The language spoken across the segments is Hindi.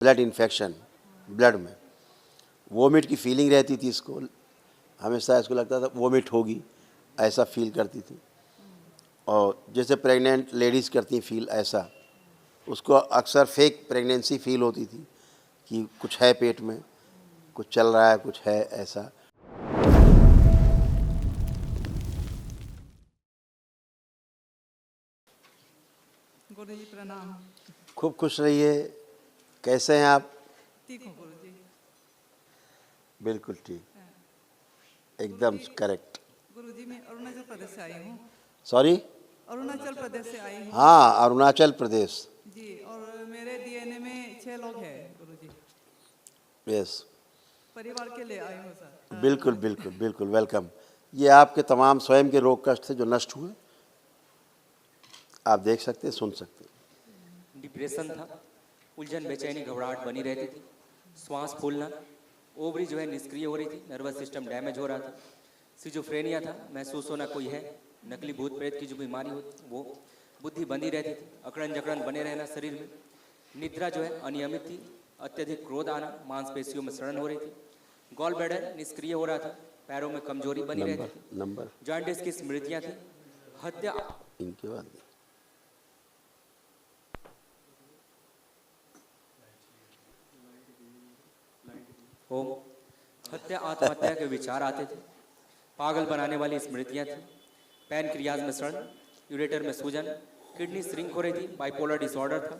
ब्लड इन्फेक्शन ब्लड में, वोमिट की फीलिंग रहती थी इसको, हमेशा इसको लगता था वोमिट होगी, ऐसा फील करती थी। और जैसे प्रेग्नेंट लेडीज़ करती फील ऐसा, उसको अक्सर फेक प्रेगनेंसी फील होती थी कि कुछ है पेट में, कुछ चल रहा है, कुछ है ऐसा। गुरु जी प्रणाम। खूब खुश रहिए। कैसे हैं आप? ठीक हूँ गुरु जी। बिल्कुल ठीक, एकदम करेक्ट। गुरु जी मैं अरुणाचल प्रदेश से आई हूँ। सॉरी? अरुणाचल प्रदेश से आई हूँ। हाँ, अरुणाचल प्रदेश। जी, और मेरे डीएनए में 6 लोग हैं गुरु जी। यस, परिवार के लिए आई हूँ सर। बिल्कुल बिल्कुल बिल्कुल, वेलकम। ये आपके तमाम स्वयं के रोग कष्ट थे जो नष्ट हुए, आप देख सकते हैं, सुन सकते हैं। डिप्रेशन था, उलझन, बेचैनी, घबराहट बनी रहती थी, श्वास फूलना, ओवरी जो है निष्क्रिय हो रही थी, नर्वस सिस्टम डैमेज हो रहा था, सिजोफ्रेनिया था, महसूस होना कोई है, नकली भूत प्रेत की जो बीमारी होती वो, बुद्धि बंधी रहती थी, अकड़न जकड़न बने रहना शरीर में, निद्रा जो है अनियमित थी, अत्यधिक क्रोध आना, मांसपेशियों में सड़न हो रही थी, गॉल ब्लैडर निष्क्रिय हो रहा था, पैरों में कमजोरी बनी रहती थी, नंबर जॉइंटिस की स्मृतियाँ थी, हत्या इनके बाद होम, हत्या आत्महत्या के विचार आते थे, पागल बनाने वाली स्मृतियाँ थी, पैनक्रियाज में सड़न, यूरेटर में सूजन, किडनी श्रिंक हो रही थी, बाइपोलर डिसऑर्डर था,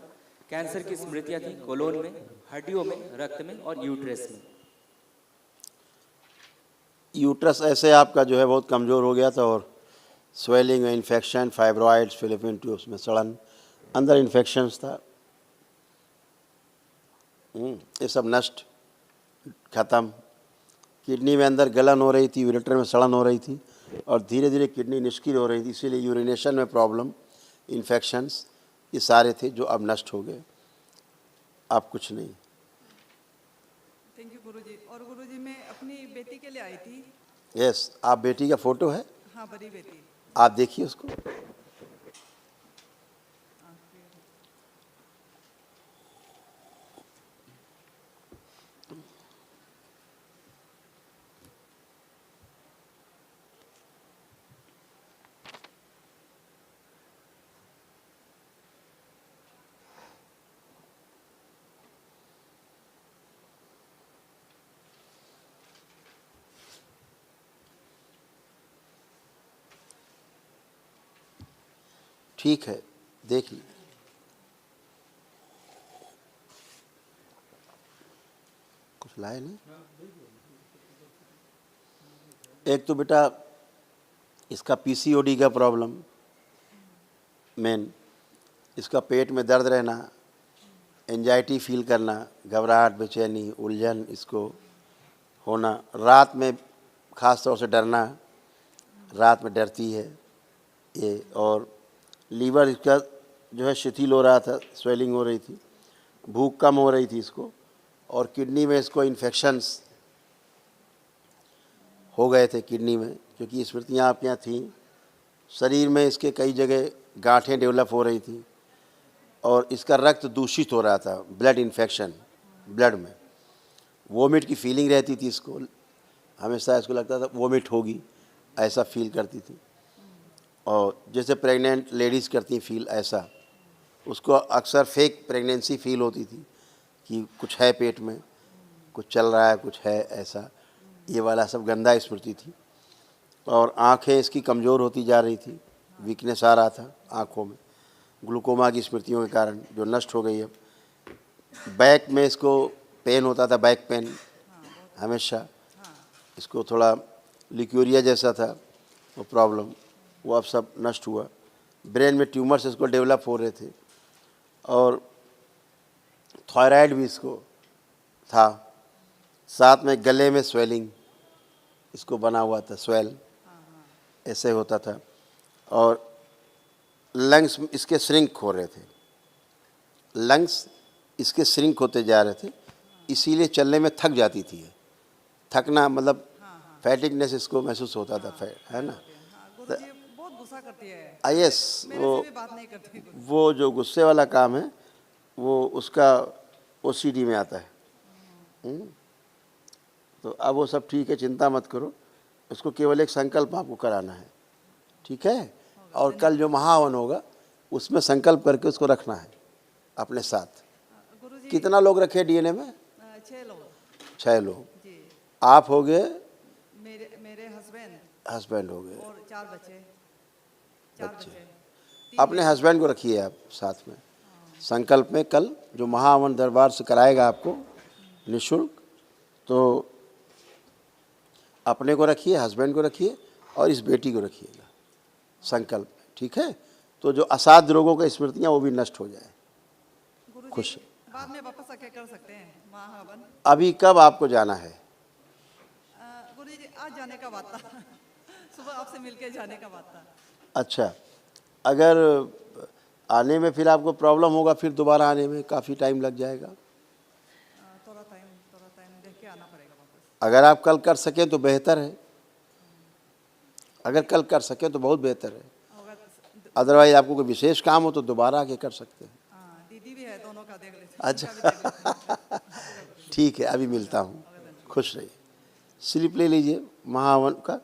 कैंसर की स्मृतियाँ थी कोलोन में, हड्डियों में, रक्त में और यूट्रस में। यूट्रस ऐसे आपका जो है बहुत कमज़ोर हो गया था, और swelling, infection, fibroids, Philippine tubes में सड़न, अंदर इन्फेक्शंस था, ये सब नष्ट, ख़त्म। किडनी में अंदर गलन हो रही थी, यूरेटर में सड़न हो रही थी, और धीरे धीरे किडनी निष्क्रिय हो रही थी, इसीलिए यूरिनेशन में प्रॉब्लम, इन्फेक्शंस, ये सारे थे जो अब नष्ट हो गए। अब कुछ नहीं। थैंक यू गुरु जी। और गुरु जी मैं अपनी बेटी के लिए आई थी। यस, आप बेटी का फ़ोटो है, हाँ, बड़ी बेटी। आप देखिए उसको। ठीक है, देख लीजिए। कुछ लाए नहीं? एक तो बेटा इसका पीसीओडी का प्रॉब्लम मेन, इसका पेट में दर्द रहना, एंजाइटी फील करना, घबराहट, बेचैनी, उलझन इसको होना, रात में ख़ास तौर से डरना, रात में डरती है ये, और लीवर इसका जो है शिथिल हो रहा था, स्वेलिंग हो रही थी, भूख कम हो रही थी इसको, और किडनी में इसको इन्फेक्शंस हो गए थे किडनी में, क्योंकि स्मृतियाँ आपके यहाँ थीं। शरीर में इसके कई जगह गांठें डेवलप हो रही थी, और इसका रक्त दूषित हो रहा था, ब्लड इन्फेक्शन ब्लड में, वोमिट की फीलिंग रहती थी इसको, हमेशा इसको लगता था वोमिट होगी, ऐसा फील करती थी। और जैसे प्रेग्नेंट लेडीज़ करती फील ऐसा, उसको अक्सर फेक प्रेगनेंसी फील होती थी कि कुछ है पेट में, कुछ चल रहा है, कुछ है ऐसा, ये वाला सब गंदा स्मृति थी। और आंखें इसकी कमज़ोर होती जा रही थी, वीकनेस आ रहा था आँखों में, ग्लूकोमा की स्मृतियों के कारण, जो नष्ट हो गई अब। बैक में इसको पेन होता था, बैक पेन हमेशा, इसको थोड़ा लिक्यूरिया जैसा था वो प्रॉब्लम, वो अब सब नष्ट हुआ। ब्रेन में ट्यूमर्स इसको डेवलप हो रहे थे, और थायराइड भी इसको था, साथ में गले में स्वेलिंग इसको बना हुआ था, स्वेल ऐसे होता था, और लंग्स इसके श्रिंक हो रहे थे, लंग्स इसके श्रिंक होते जा रहे थे, इसीलिए चलने में थक जाती थी, थकना मतलब फैटिकनेस इसको महसूस होता था, है ना। हाँ गुरु जी बहुत गुस्सा करती है, यस, मेरे से भी बात नहीं करती गुरु जी। वो जो गुस्से वाला काम है वो उसका वो सीडी में आता है। तो अब वो सब ठीक है, चिंता मत करो, इसको केवल एक संकल्प आपको कराना है, ठीक है। और कल जो महाहवन होगा उसमें संकल्प करके उसको रखना है अपने साथ। गुरुजी कितना लोग रखे डीएनए में? 6 लोग 6 लोग। जी। आप हो गए, मेरे हस्बैंड हस्बैंड हो गए, और 4 बच्चे 4 बच्चे। अपने हस्बैंड को रखिए आप साथ में संकल्प में। कल जो महाहवन दरबार से कराएगा आपको निःशुल्क, तो अपने को रखिए, हस्बैंड को रखिए और इस बेटी को रखिएगा संकल्प में, ठीक है। तो जो असाध्य रोगों की स्मृतियाँ वो भी नष्ट हो जाए। गुरुजी खुश। बाद में वापस आके कर सकते हैं महाहवन? अभी कब आपको जाना है? गुरुजी आज जाने का बात था सुबह आपसे मिलके जाने का बात था। अच्छा, अगर आने में फिर आपको प्रॉब्लम होगा, फिर दोबारा आने में काफ़ी टाइम लग जाएगा। थोड़ा टाइम देख के आना पड़ेगा वापस। अगर आप कल कर सकें तो बेहतर है, अगर कल कर सकें तो बहुत बेहतर है। अदरवाइज आपको कोई विशेष काम हो तो दोबारा आके कर सकते हैं। दीदी भी है, दोनों का देख लेते हैं। अच्छा ठीक है, अभी मिलता हूँ, खुश रहिए। स्लिप ले लीजिए महाहवन का।